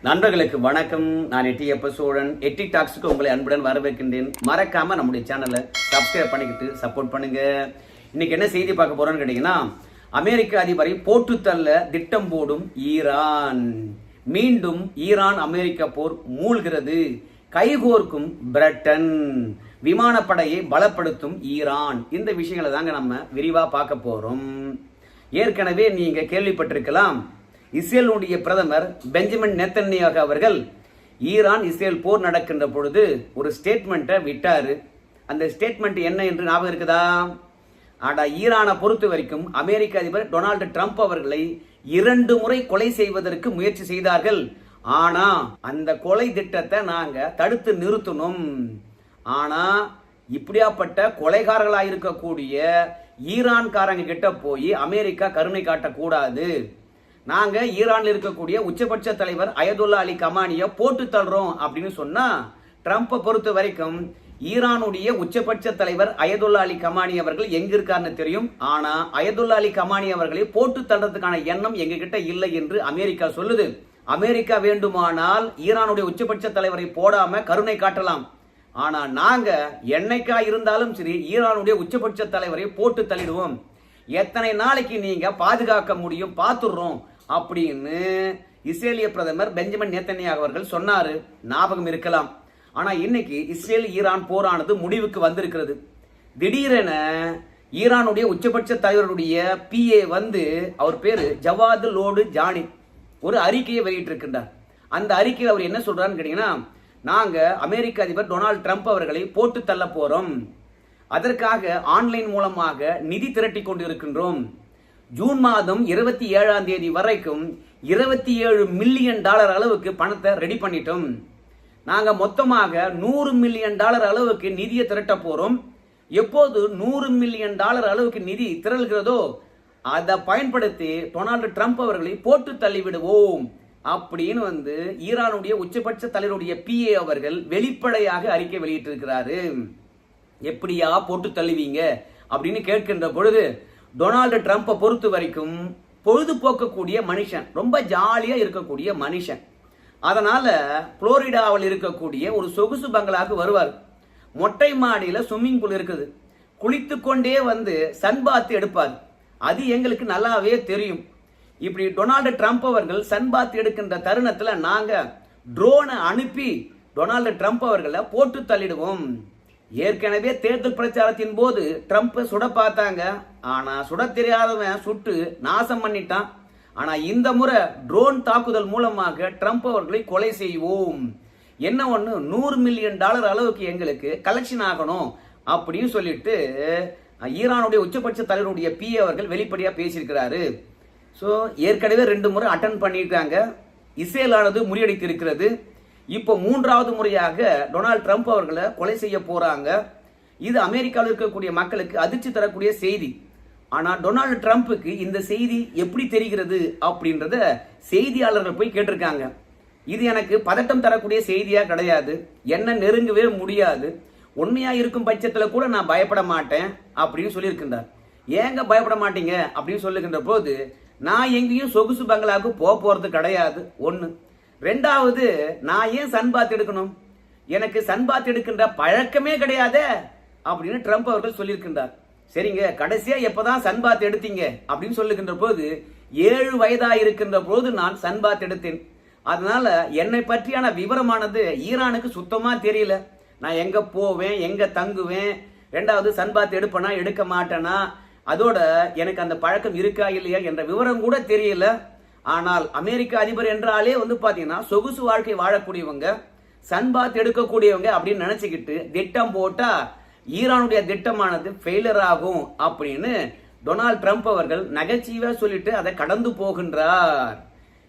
நண்பர்களுக்கு வணக்கம். நான் எட்டியப்ப சோழன். எட்டி டாக்ஸுக்கு உங்களை அன்புடன் வரவேற்கின்றேன். மறக்காம நம்முடைய சேனலை சப்ஸ்கிரைப் பண்ணிக்கிட்டு சப்போர்ட் பண்ணுங்க. இன்னைக்கு என்ன செய்தி பார்க்க போறோம்னு கேட்டீங்கன்னா, அமெரிக்க அதிபரை போட்டு தள்ள திட்டம் போடும் ஈரான். மீண்டும் ஈரான் அமெரிக்க போர் மூழ்கிறது. கைகோர்க்கும் பிரிட்டன். விமானப்படையை பலப்படுத்தும் ஈரான். இந்த விஷயங்களை தாங்க நம்ம விரிவா பார்க்க போறோம். ஏற்கனவே நீங்க கேள்விப்பட்டிருக்கலாம், இஸ்ரேலுடைய பிரதமர் பெஞ்சமின் நேத்தன்யாகு அவர்கள் ஈரான் இஸ்ரேல் போர் நடக்கின்ற பொழுது ஒரு ஸ்டேட்மெண்ட்டை விட்டாரு. அந்த ஸ்டேட்மெண்ட் என்ன என்று ஞாபகம் இருக்குதா? ஈரானை பொறுத்த வரைக்கும் அமெரிக்க அதிபர் டொனால்டு ட்ரம்ப் அவர்களை 2 முறை கொலை செய்வதற்கு முயற்சி செய்தார்கள். ஆனா அந்த கொலை திட்டத்தை நாங்க தடுத்து நிறுத்தணும். ஆனா இப்படியாப்பட்ட கொலைகாரர்களாக இருக்கக்கூடிய ஈரான்காரங்க கிட்ட போய் அமெரிக்கா கருணை காட்டக்கூடாது. நாங்க ஈரான்ல இருக்கக்கூடிய உச்சபட்ச தலைவர் அயதுல்லா அலி கமானியை போட்டு தள்ளுறோம் அப்படின்னு சொன்னா, ட்ரம்பை பொறுத்த வரைக்கும் ஈரானுடைய உச்சபட்ச தலைவர் அயதுல்லா அலி கமானி அவர்கள் எங்க இருக்காருன்னு தெரியும். ஆனா அயதுல்லா அலி கமானி அவர்களை போட்டு தள்ளுறதுக்கான எண்ணம் எங்க கிட்ட இல்லை என்று அமெரிக்கா சொல்லுது. அமெரிக்கா வேண்டுமானால் ஈரானுடைய உச்சபட்ச தலைவரை போடாம கருணை காட்டலாம். ஆனா நாங்க என்னைக்கா இருந்தாலும் சரி ஈரானுடைய உச்சபட்ச தலைவரை போட்டு தள்ளிடுவோம். எத்தனை நாளைக்கு நீங்க பாதுகாக்க முடியும் பார்த்துடுறோம் அப்படின்னு இஸ்ரேலிய பிரதமர் பெஞ்சமின் நேத்தன்யாகு அவர்கள் சொன்னாரு. ஞாபகம் இருக்கலாம். ஆனா இன்னைக்கு இஸ்ரேல் ஈரான் போரானது முடிவுக்கு வந்திருக்கிறது. திடீரென ஈரானுடைய உச்சபட்ச தலைவருடைய PA அவர் பேரு ஜவாத் லோடு ஜானி ஒரு அறிக்கையை வெளியிட்டிருக்கின்றார். அந்த அறிக்கையில் அவர் என்ன சொல்றாருன்னு கேட்டீங்கன்னா, நாங்க அமெரிக்க அதிபர் டொனால்டு ட்ரம்ப் அவர்களை போட்டு தள்ள போறோம். அதற்காக ஆன்லைன் மூலமாக நிதி திரட்டி கொண்டிருக்கின்றோம். ஜூன் மாதம் 27ஆம் தேதி வரைக்கும் $27 மில்லியன் அளவுக்கு பணத்தை ரெடி பண்ணிட்டோம். நாங்க மொத்தமாக $100 மில்லியன் அளவுக்கு நிதியை திரட்ட போறோம். எப்போது $100 மில்லியன் அளவுக்கு நிதி திரள்கிறதோ அதை பயன்படுத்தி டொனால்டு ட்ரம்ப் அவர்களை போட்டு தள்ளிவிடுவோம் அப்படின்னு ஈரானுடைய உச்சபட்ச தலைவருடைய PA அவர்கள் வெளிப்படையாக அறிக்கை வெளியிட்டிருக்கிறாரு. எப்படியா போட்டு தள்ளுவீங்க அப்படின்னு கேட்கின்ற பொழுது, டொனால்டு ட்ரம்பை பொறுத்த வரைக்கும் பொழுதுபோக்கக்கூடிய மனுஷன், ரொம்ப ஜாலியா இருக்கக்கூடிய மனுஷன். அதனால புளோரிடாவில் இருக்கக்கூடிய ஒரு சொகுசு பங்களாக்கு வருவார். மொட்டை மாடியில ஸ்விம்மிங் பூல் இருக்குது. குளித்து கொண்டே சன்பாத் எடுப்பார். அது எங்களுக்கு நல்லாவே தெரியும். இப்படி டொனால்டு ட்ரம்ப் அவர்கள் சன்பாத் எடுக்கின்ற தருணத்துல நாங்க ட்ரோனை அனுப்பி டொனால்டு ட்ரம்ப் அவர்களை போட்டு தள்ளிடுவோம். ஏற்கனவே தேர்தல் பிரச்சாரத்தின் போது ட்ரம்ப் சுட பார்த்தாங்க. ஆனா சுட தெரியாதவன் சுட்டு நாசம் பண்ணிட்டான். ஆனா இந்த முறை ட்ரோன் தாக்குதல் மூலமாக ட்ரம்ப் அவர்களை கொலை செய்வோம். என்ன ஒண்ணு, $100 மில்லியன் அளவுக்கு எங்களுக்கு கலெக்ஷன் ஆகணும் அப்படின்னு சொல்லிட்டு ஈரானுடைய உச்சபட்ச தலைவருடைய PA அவர்கள் வெளிப்படையா பேசியிருக்கிறாரு. ஸோ ஏற்கனவே 2 முறை அட்டன் பண்ணியிருக்காங்க. இஸ்ரேலானது முறியடித்து இருக்கிறது. இப்போ 3வது முறையாக டொனால்டு ட்ரம்ப் அவர்களை கொலை செய்ய போறாங்க. இது அமெரிக்காவில் இருக்கக்கூடிய மக்களுக்கு அதிர்ச்சி தரக்கூடிய செய்தி. ஆனா டொனால்டு ட்ரம்ப்புக்கு இந்த செய்தி எப்படி தெரிகிறது அப்படின்றத செய்தியாளர்கள் போய் கேட்டிருக்காங்க. இது எனக்கு பதட்டம் தரக்கூடிய செய்தியா கிடையாது, என்ன நெருங்கவே முடியாது, உண்மையா இருக்கும் பட்சத்துல கூட நான் பயப்பட மாட்டேன் அப்படின்னு சொல்லியிருக்கின்றார். ஏங்க பயப்பட மாட்டீங்க அப்படின்னு சொல்லுகின்ற போது, நான் எங்கேயும் சொகுசு பங்களாவுக்கு போறது கிடையாது. 1. 2வது, நான் ஏன் சன்பாத் எடுக்கணும், எனக்கு சன்பாத் எடுக்கின்ற பழக்கமே கிடையாதே அப்படின்னு ட்ரம்ப் அவர்கள் சொல்லியிருக்கின்றார். சரிங்க, கடைசியா எப்பதான் சன்பாத் எடுத்தீங்க அப்படின்னு சொல்லுகின்ற போது, 7 வயதா இருக்கின்ற போது நான் சன்பாத் எடுத்தேன். அதனால என்னை பற்றியான விவரமானது ஈரானுக்கு சுத்தமா தெரியல. நான் எங்க போவேன், எங்க தங்குவேன், 2வது சன்பாத் எடுப்பனா எடுக்க மாட்டேனா, அதோட எனக்கு அந்த பழக்கம் இருக்கா இல்லையா என்ற விவரம் கூட தெரியல. ஆனால் அமெரிக்க அதிபர் என்றாலே பாத்தீங்கன்னா சொகுசு வாழ்க்கை வாழக்கூடியவங்க, சன்பாத் எடுக்கக்கூடியவங்க அப்படின்னு நினைச்சுக்கிட்டு திட்டம் போட்டா ஈரானுடைய திட்டமானது ஃபெயிலர் ஆகும் அப்படின்னு டொனால்டு ட்ரம்ப் அவர்கள் நகைச்சுவையா சொல்லிட்டு அதை கடந்து போகின்றார்.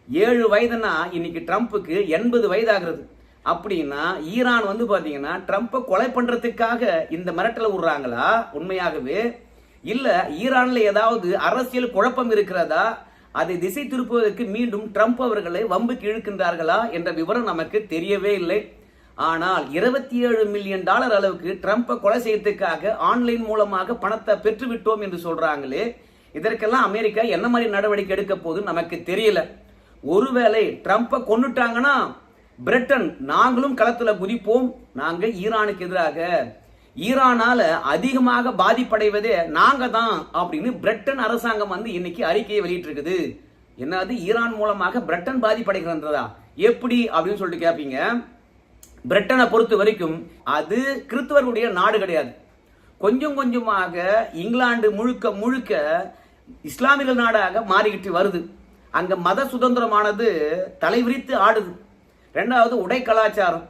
7 வயதுனா இன்னைக்கு ட்ரம்ப்புக்கு 80 வயதாகிறது. அப்படின்னா ஈரான் பாத்தீங்கன்னா ட்ரம்ப்பை கொலை பண்றதுக்காக இந்த மிரட்டல விடுறாங்களா உண்மையாகவே, இல்ல ஈரான்ல ஏதாவது அரசியல் குழப்பம் இருக்கிறதா, அதை திசை திருப்புவதற்கு மீண்டும் ட்ரம்ப் அவர்களை வம்புக்கு இழுக்கின்றார்களா என்ற விவரம் நமக்கு தெரியவே இல்லை. ஆனால் $27 மில்லியன் அளவுக்கு ட்ரம்ப்பை கொலை செய்யறதுக்காக ஆன்லைன் மூலமாக பணத்தை பெற்றுவிட்டோம் என்று சொல்றாங்களே, இதற்கெல்லாம் அமெரிக்கா என்ன மாதிரி நடவடிக்கை எடுக்க போகுது நமக்கு தெரியல. ஒருவேளை ட்ரம்பை கொன்னுட்டாங்கன்னா பிரிட்டன் நாங்களும் களத்துல குதிப்போம், நாங்க ஈரானுக்கு எதிராக, ஈரானால அதிகமாக பாதிப்படைவதே நாங்க தான் அப்படின்னு பிரிட்டன் அரசாங்கம் வந்து இன்னைக்கு அறிக்கையை வெளியிட்டு இருக்குது. என்னது, ஈரான் மூலமாக பிரிட்டன் பாதிப்படைகிறதா எப்படி அப்படின்னு சொல்லிட்டு கேட்பீங்க. பிரிட்டனை பொறுத்த வரைக்கும் அது கிறிஸ்தவர்களுடைய நாடு கிடையாது. கொஞ்சம் கொஞ்சமாக இங்கிலாந்து முழுக்க முழுக்க இஸ்லாமியர்கள் நாடாக மாறிக்கிட்டு வருது. அங்க மத சுதந்திரமானது தலைவிரித்து ஆடுது. ரெண்டாவது உடை கலாச்சாரம்,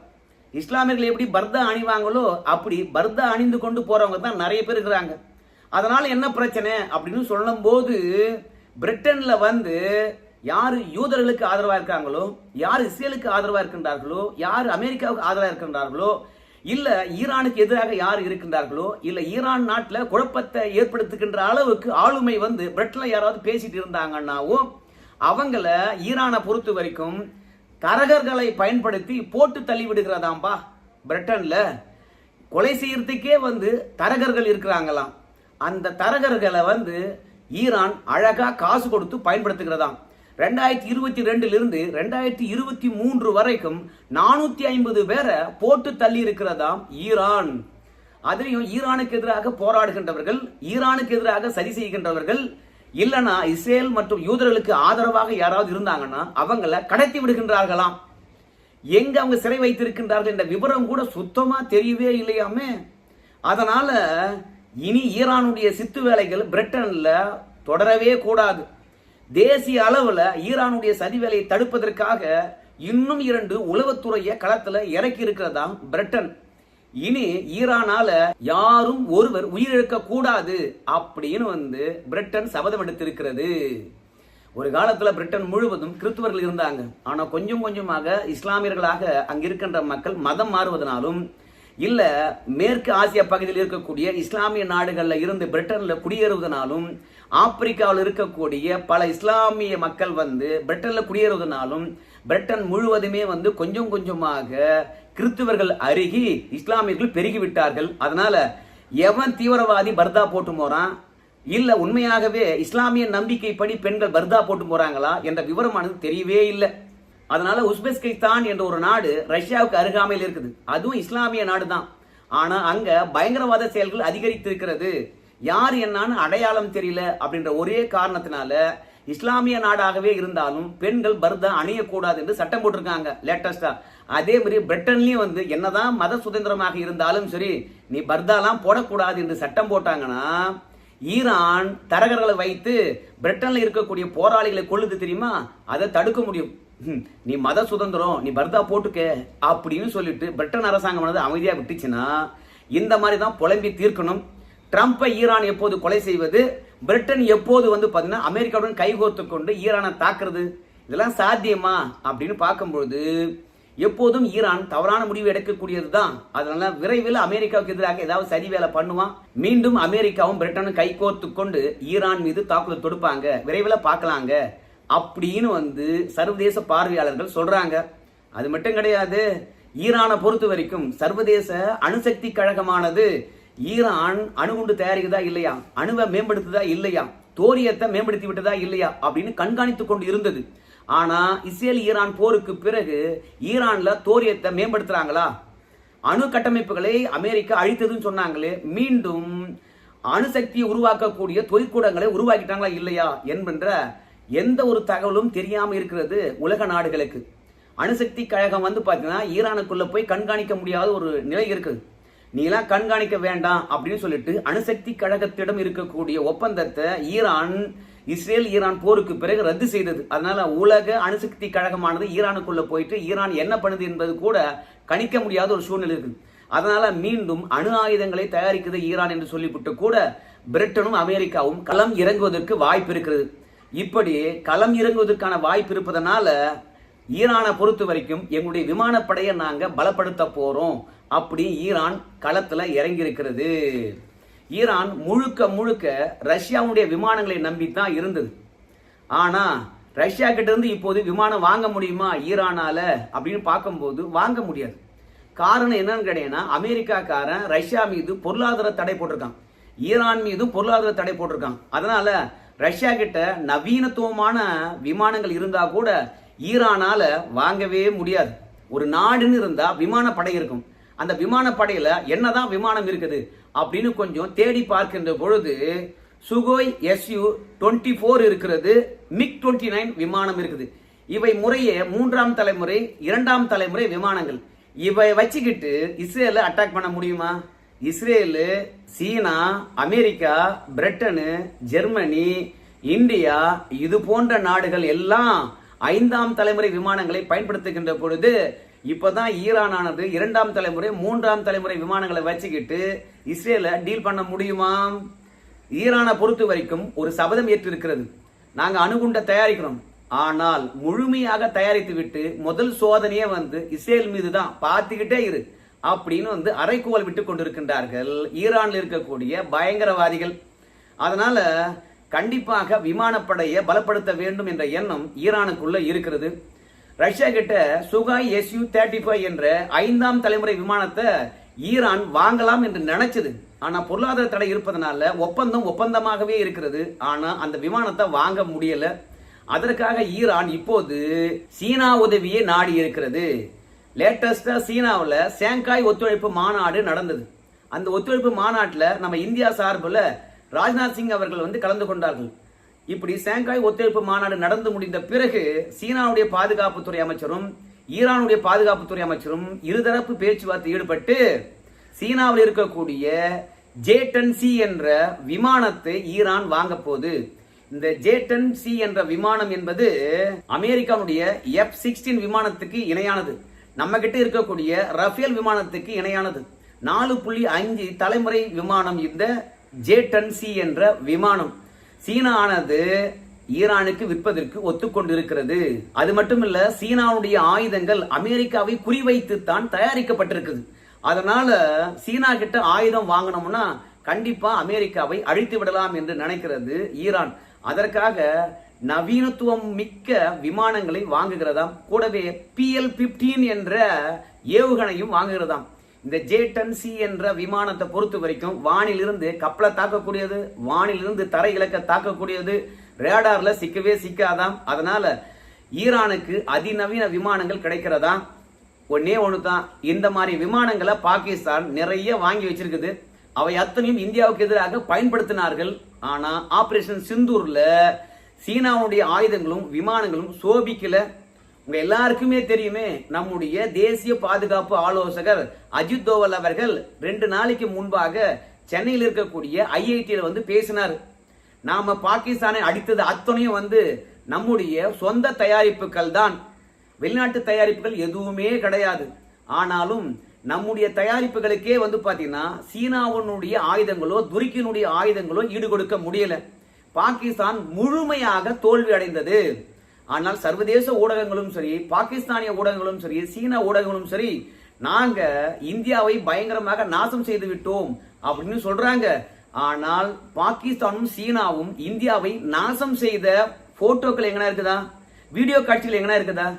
இஸ்லாமியர்கள் எப்படி பர்தா அணிவாங்களோ அப்படி பர்தா அணிந்து கொண்டு போறவங்க தான் நிறைய பேர் இருக்கிறாங்க. அதனால என்ன பிரச்சனை அப்படின்னு சொல்லும் போது பிரிட்டன்ல வந்து யாரு யூதர்களுக்கு ஆதரவா இருக்காங்களோ, யார் இஸ்ரேலுக்கு ஆதரவா இருக்கின்றார்களோ, யார் அமெரிக்காவுக்கு ஆதரவா இருக்கின்றார்களோ, இல்ல ஈரானுக்கு எதிராக யார் இருக்கின்றார்களோ, இல்ல ஈரான் நாட்டில் குழப்பத்தை ஏற்படுத்துகின்ற அளவுக்கு ஆளுமை வந்து பிரிட்டன்ல யாராவது பேசிட்டு இருந்தாங்கன்னாவும் அவங்கள ஈரானை பொறுத்த வரைக்கும் தரகர்களை பயன்படுத்தி போட்டு தள்ளி விடுகிறதாம்பா. பிரிட்டன்ல கொலை செய்யறதுக்கே வந்து தரகர்கள் இருக்கிறாங்களாம். அந்த தரகர்களை வந்து ஈரான் அழகா காசு கொடுத்து பயன்படுத்துகிறதாம். 2022 இருந்து 2023 வரைக்கும் 450 பேரை போட்டு தள்ளி இருக்கிறதாம் ஈரான். அதிலையும் ஈரானுக்கு எதிராக போராடுகின்றவர்கள், ஈரானுக்கு எதிராக சரி செய்கின்றவர்கள், இல்லனா இஸ்ரேல் மற்றும் யூதர்களுக்கு ஆதரவாக யாராவது இருந்தாங்கன்னா அவங்கள கடத்தி விடுகின்றார்களாம். எங்க அவங்க சிறை வைத்திருக்கின்றார்கள் என்ற விவரம் கூட சுத்தமா தெரியவே இல்லையாமே. அதனால இனி ஈரானுடைய சித்து வேலைகள் பிரிட்டன்ல தொடரவே கூடாது. தேசிய அளவுல ஈரானுடைய சதி வேலையை தடுப்பதற்காக இன்னும் 2 உளவுத்துறையை களத்துல இறக்கி இருக்கிறதா பிரிட்டன். இனி ஈரானால யாரும் ஒருவர் உயிரிழக்க கூடாது அப்படின்னு வந்து பிரிட்டன் சபதம் எடுத்திருக்கிறது. ஒரு காலத்துல பிரிட்டன் முழுவதும் கிறிஸ்துவர்கள் இருந்தாங்க. ஆனா கொஞ்சம் கொஞ்சமாக இஸ்லாமியர்களாக அங்க இருக்கின்ற மக்கள் மதம் மாறுவதனாலும் இல்ல மேற்கு ஆசிய பகுதியில் இருக்கக்கூடிய இஸ்லாமிய நாடுகள்ல இருந்து பிரிட்டன்ல குடியேறுவதனாலும் ஆப்பிரிக்காவில் இருக்கக்கூடிய பல இஸ்லாமிய மக்கள் வந்து பிரிட்டன்ல குடியேறுவதனாலும் பிரிட்டன் முழுவதுமே வந்து கொஞ்சம் கொஞ்சமாக கிறிஸ்துவர்கள் அருகி இஸ்லாமியர்கள் பெருகிவிட்டார்கள். அதனால எவன் தீவிரவாதி பர்தா போட்டு போறான், இல்ல உண்மையாகவே இஸ்லாமிய நம்பிக்கைப்படி பெண்கள் பர்தா போட்டு போறாங்களா என்ற விவரமானது தெரியவே இல்லை. அதனால உஸ்பெகிஸ்தான் என்ற ஒரு நாடு ரஷ்யாவுக்கு அருகாமையில் இருக்குது. அதுவும் இஸ்லாமிய நாடு தான். ஆனா அங்க பயங்கரவாத செயல்கள் அதிகரித்து இருக்கிறது. யார் என்னன்னு அடையாளம் தெரியல அப்படின்ற ஒரே காரணத்தினால இஸ்லாமிய நாடாகவே இருந்தாலும் பெண்கள் பர்தா அணியக்கூடாது என்று சட்டம் போட்டிருக்காங்க லேட்டஸ்டா. அதே மாதிரி பிரிட்டன்லயும் வந்து என்னதான் மத சுதந்திரமாக இருந்தாலும் சரி நீ பர்தாலாம் போடக்கூடாது என்று சட்டம் போட்டாங்கன்னா ஈரான் தரகர்களை வைத்து பிரிட்டன்ல இருக்கக்கூடிய போராளிகளை கொள்ளுது தெரியுமா, அதை தடுக்க முடியும். நீ மத சுதந்திரம், நீ பர்தா போட்டுக்க அப்படின்னு சொல்லிட்டு பிரிட்டன் அரசாங்கம் அமைதியா விட்டுச்சுன்னா இந்த மாதிரி தான் புலம்பி தீர்க்கணும். ட்ரம்பை ஈரான் எப்போது கொலை செய்வது, பிரிட்டன் எப்போது வந்து பாத்தீங்கன்னா அமெரிக்காவுடன் கைகோர்த்து கொண்டு ஈரானை தாக்குறது, இதெல்லாம் சாத்தியமா அப்படின்னு பார்க்கும்பொழுது எப்போதும் ஈரான் தவறான முடிவு எடுக்கக்கூடியது தான். அதனால விரைவில் அமெரிக்காவுக்கு எதிராக ஏதாவது சதி வேலை பண்ணுவான். மீண்டும் அமெரிக்காவும் பிரிட்டனும் கைகோர்த்து கொண்டு ஈரான் மீது தாக்குதல் தொடுப்பாங்க, விரைவில் பார்க்கலாங்க அப்படின்னு வந்து சர்வதேச பார்வையாளர்கள் சொல்றாங்க. அது மட்டும் கிடையாது, ஈரானை பொறுத்த வரைக்கும் சர்வதேச அணுசக்தி கழகமானது ஈரான் அணுகுண்டு தயாரிக்குதா இல்லையா, அணுவை மேம்படுத்துதா இல்லையா, தோரியத்தை மேம்படுத்தி விட்டதா இல்லையா அப்படின்னு கண்காணித்துக் கொண்டு இருந்தது. ஆனா இஸ்ரேல் ஈரான் போருக்கு பிறகு ஈரான்ல தோரியத்தை மேம்படுத்துறாங்களா, அணு கட்டமைப்புகளை அமெரிக்கா அழித்ததுன்னு சொன்னாங்களே, மீண்டும் அணுசக்தியை உருவாக்கக்கூடிய தொழிற்கூடங்களை உருவாக்கிட்டாங்களா இல்லையா என்கின்ற எந்த ஒரு தகவலும் தெரியாம இருக்கிறது உலக நாடுகளுக்கு. அணுசக்தி கழகம் வந்து பாத்தீங்கன்னா ஈரானுக்குள்ள போய் கண்காணிக்க முடியாத ஒரு நிலை இருக்குது. நீ எல்லாம் கண்காணிக்க வேண்டாம் அப்படின்னு சொல்லிட்டு அணுசக்தி கழகத்திடம் இருக்கக்கூடிய ஒப்பந்தத்தை இஸ்ரேல் ஈரான் போருக்கு பிறகு ரத்து செய்தது. அதனால உலக அணுசக்தி கழகமானது ஈரானுக்குள்ள போயிட்டு ஈரான் என்ன பண்ணுது என்பது கூட கணிக்க முடியாத ஒரு சூழ்நிலை இருக்குது. அதனால மீண்டும் அணு ஆயுதங்களை தயாரிக்குது ஈரான் என்று சொல்லிவிட்டு கூட பிரிட்டனும் அமெரிக்காவும் களம் இறங்குவதற்கு வாய்ப்பு இருக்கிறது. இப்படி களம் இறங்குவதற்கான வாய்ப்பு இருப்பதனால ஈரானை பொறுத்த வரைக்கும் எங்களுடைய விமானப்படையை நாங்க பலப்படுத்த போறோம் அப்படி ஈரான் களத்துல இறங்கி இருக்கிறது. ஈரான் முழுக்க முழுக்க ரஷ்யாவுடைய விமானங்களை நம்பித்தான் இருந்தது. ஆனா ரஷ்யா கிட்ட இருந்து இப்போது விமானம் வாங்க முடியுமா ஈரானால அப்படின்னு பார்க்கும்போது வாங்க முடியாது. காரணம் என்னன்னு கேட்டீங்கன்னா, அமெரிக்காக்காரன் ரஷ்யா மீது பொருளாதார தடை போட்டிருக்கான், ஈரான் மீது பொருளாதார தடை போட்டிருக்கான். அதனால ரஷ்யா கிட்ட நவீனத்துவமான விமானங்கள் இருந்தா கூட ஈரானால வாங்கவே முடியாது. ஒரு நாடுன்னு இருந்தா விமானப்படை இருக்கும். அந்த விமானப்படையில என்னதான் விமானம் இருக்குது அப்படின்னு கொஞ்சம் தேடி பார்க்கின்ற பொழுது சுகோய் Su-24 இருக்கிறது, MiG-29 விமானம் இருக்குது. இவை முறையே 3ஆம் தலைமுறை 2ஆம் தலைமுறை விமானங்கள். இவை வச்சுக்கிட்டு இஸ்ரேல அட்டாக் பண்ண முடியுமா? இஸ்ரேலு, சீனா, அமெரிக்கா, பிரிட்டனு, ஜெர்மனி, இந்தியா இது போன்ற நாடுகள் எல்லாம் 5ஆம் தலைமுறை விமானங்களை பயன்படுத்துகின்ற பொழுது இப்பதான் ஈரான் ஆனது 2ஆம் தலைமுறை 3ஆம் தலைமுறை விமானங்களை வச்சுக்கிட்டு இஸ்ரேல டீல் பண்ண முடியுமா? ஈரானை பொறுத்த வரைக்கும் ஒரு சபதம் ஏற்றிருக்கிறது, நாங்க அணுகுண்டை தயாரிக்கிறோம், ஆனால் முழுமையாக தயாரித்து விட்டு முதல் சோதனையே இஸ்ரேல் மீது தான், பார்த்துக்கிட்டே இரு அப்படின்னு அரைக்கோவல் விட்டு கொண்டிருக்கின்றார்கள் ஈரான்ல இருக்கக்கூடிய பயங்கரவாதிகள். அதனால கண்டிப்பாக விமானப்படையை பலப்படுத்த வேண்டும் என்ற எண்ணம் ஈரானுக்குள்ள இருக்கிறது. ரஷ்யா கிட்ட சுகாய் Su-35 என்ற 5ஆம் தலைமுறை விமானத்தை ஈரான் வாங்கலாம் என்று நினைச்சது. ஆனா பொருளாதார தடை இருப்பதனால ஒப்பந்தமாகவே இருக்கிறது. ஆனா அந்த விமானத்தை வாங்க முடியல. அதற்காக ஈரான் இப்போது சீனா உதவியை நாடி இருக்கிறது. லேட்டஸ்டா சீனாவில் ஷாங்காய் ஒத்துழைப்பு மாநாடு நடந்தது. அந்த ஒத்துழைப்பு மாநாட்டில் நம்ம இந்தியா சார்பில் ராஜ்நாத் சிங் அவர்கள் கலந்து கொண்டார்கள். இப்படி ஷாங்காய் ஒத்துழைப்பு மாநாடு நடந்து முடிந்த பிறகு சீனாவுடைய பாதுகாப்புத்துறை அமைச்சரும் ஈரானுடைய பாதுகாப்புத்துறை அமைச்சரும் இருதரப்பு பேச்சுவார்த்தை ஈடுபட்டு சீனாவில் இருக்கக்கூடிய J-10C என்ற விமானத்தை ஈரான் வாங்க போகுது. இந்த J-10C என்ற விமானம் என்பது அமெரிக்காவுடைய F-16 விமானத்துக்கு இணையானது. நம்ம கிட்ட இருக்கக்கூடிய ரஃபேல் விமானத்துக்கு இணையானது. 4.5 தலைமுறை விமானம் இந்த J-10C என்ற விமானம் சீனா ஆனது ஈரானுக்கு விற்பதற்கு ஒத்துக்கொண்டிருக்கிறது. அது மட்டுமல்ல, சீனாவுடைய ஆயுதங்கள் அமெரிக்காவை குறிவைத்து தான் தயாரிக்கப்பட்டிருக்குது. அதனால சீனா கிட்ட ஆயுதம் வாங்கணும்னா கண்டிப்பா அமெரிக்காவை அழித்து விடலாம் என்று நினைக்கிறது ஈரான். அதற்காக நவீனத்துவம் மிக்க விமானங்களை வாங்குகிறதாம். கூடவே PL-15 என்ற ஏவுகணையும் வாங்குகிறதாம். இந்த J-10C என்ற விமானத்தை பொறுத்த வரைக்கும் வானிலிருந்து கப்பலை தாக்கக்கூடியது, வானிலிருந்து தரை இலக்க தாக்கக்கூடியது, ரேடார்ல சிக்கவே சிக்காதாம். அதனால ஈரானுக்கு அதிநவீன விமானங்கள் கிடைக்கிறதா? ஒன்னே ஒண்ணுதான், இந்த மாதிரி விமானங்களை பாகிஸ்தான் நிறைய வாங்கி வச்சிருக்குது. அவை அத்தனையும் இந்தியாவுக்கு எதிராக பயன்படுத்தினார்கள். ஆனா ஆபரேஷன் சிந்தூர்ல சீனாவுடைய ஆயுதங்களும் விமானங்களும் சோபிக்கல. உங்க எல்லாருக்குமே தெரியுமே, நம்முடைய தேசிய பாதுகாப்பு ஆலோசகர் அஜித் தோவல் அவர்கள் 2 நாளைக்கு முன்பாக சென்னையில் இருக்கக்கூடிய IIT பேசினார். நாம பாகிஸ்தானை அடித்தது அத்தனையும் நம்முடைய சொந்த தயாரிப்புகள் தான், வெளிநாட்டு தயாரிப்புகள் எதுவுமே கிடையாது. ஆனாலும் நம்முடைய தயாரிப்புகளுக்கே பாத்தீங்கன்னா சீனாவுடைய ஆயுதங்களோ துருக்கியினுடைய ஆயுதங்களோ ஈடுகொடுக்க முடியல. பாகிஸ்தான் முழுமையாக தோல்வி அடைந்தது. ஆனால் சர்வதேச ஊடகங்களும் சரி, பாகிஸ்தானிய ஊடகங்களும் சரி, சீன ஊடகங்களும் சரி, நாங்க இந்தியாவை பயங்கரமாக நாசம் செய்து விட்டோம் அப்படின்னு சொல்றாங்க. ஆனால் பாகிஸ்தானும் சீனாவும் இந்தியாவை நாசம் செய்த போட்டோக்கள் எங்கனா இருக்குதா? வீடியோ காட்சிகள் எங்கனா இருக்குதா?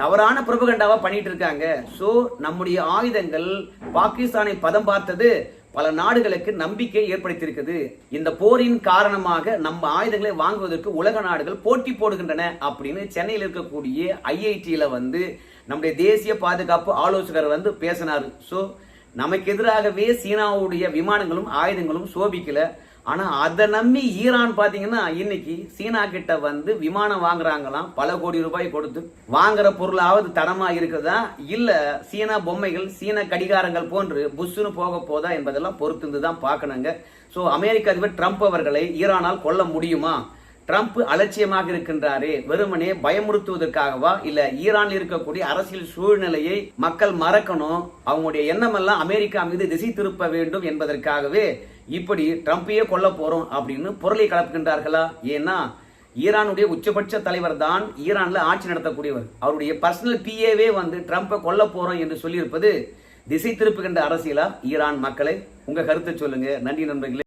தவறான புரபகண்டாவா பண்ணிட்டு இருக்காங்க. சோ நம்முடைய ஆயுதங்கள் பாகிஸ்தானை பதம் பார்த்தது பல நாடுகளுக்கு நம்பிக்கை ஏற்படுத்தியிருக்குது. இந்த போரின் காரணமாக நம்ம ஆயுதங்களை வாங்குவதற்கு உலக நாடுகள் போட்டி போடுகின்றன அப்படின்னு சென்னையில் இருக்கக்கூடிய IIT-ல நம்முடைய தேசிய பாதுகாப்பு ஆலோசகர் பேசினாரு. சோ நமக்கு எதிராகவே சீனாவுடைய விமானங்களும் ஆயுதங்களும் சோபிக்கல. ஆனா அதை நம்பி ஈரான் பாத்தீங்கன்னா இன்னைக்கு சீனா கிட்ட விமானம் வாங்குறாங்களாம். பல கோடி ரூபாய் கொடுத்து வாங்குற பொருளாவது தரமா இருக்குதா, இல்ல சீனா பொம்மைகள் சீன கடிகாரங்கள் போன்று புஷ்னு போக போதா என்பதெல்லாம் பொறுத்து தான் பார்க்கணுங்க. சோ அமெரிக்க அதிபர் ட்ரம்ப் அவர்களை ஈரானால் கொல்ல முடியுமா? ட்ரம்ப் அலட்சியமாக இருக்கின்றாரே, வெறுமனே பயமுறுத்துவதற்காகவா, இல்ல ஈரானில் இருக்கக்கூடிய அரசியல் சூழ்நிலையை மக்கள் மறக்கணும், அவங்களுடைய எண்ணம் எல்லாம் அமெரிக்கா மீது திசை திருப்ப வேண்டும் என்பதற்காகவே இப்படி ட்ரம்பையே கொல்ல போறோம் அப்படின்னு பொருளை கலப்புகின்றார்களா? ஏன்னா ஈரானுடைய உச்சபட்ச தலைவர் தான் ஈரான்ல ஆட்சி நடத்தக்கூடியவர். அவருடைய பர்சனல் PA-வே ட்ரம்பை கொல்ல போறோம் என்று சொல்லியிருப்பது திசை திருப்புகின்ற அரசியலா ஈரான் மக்களை? உங்க கருத்தை சொல்லுங்க. நன்றி நண்பர்களே.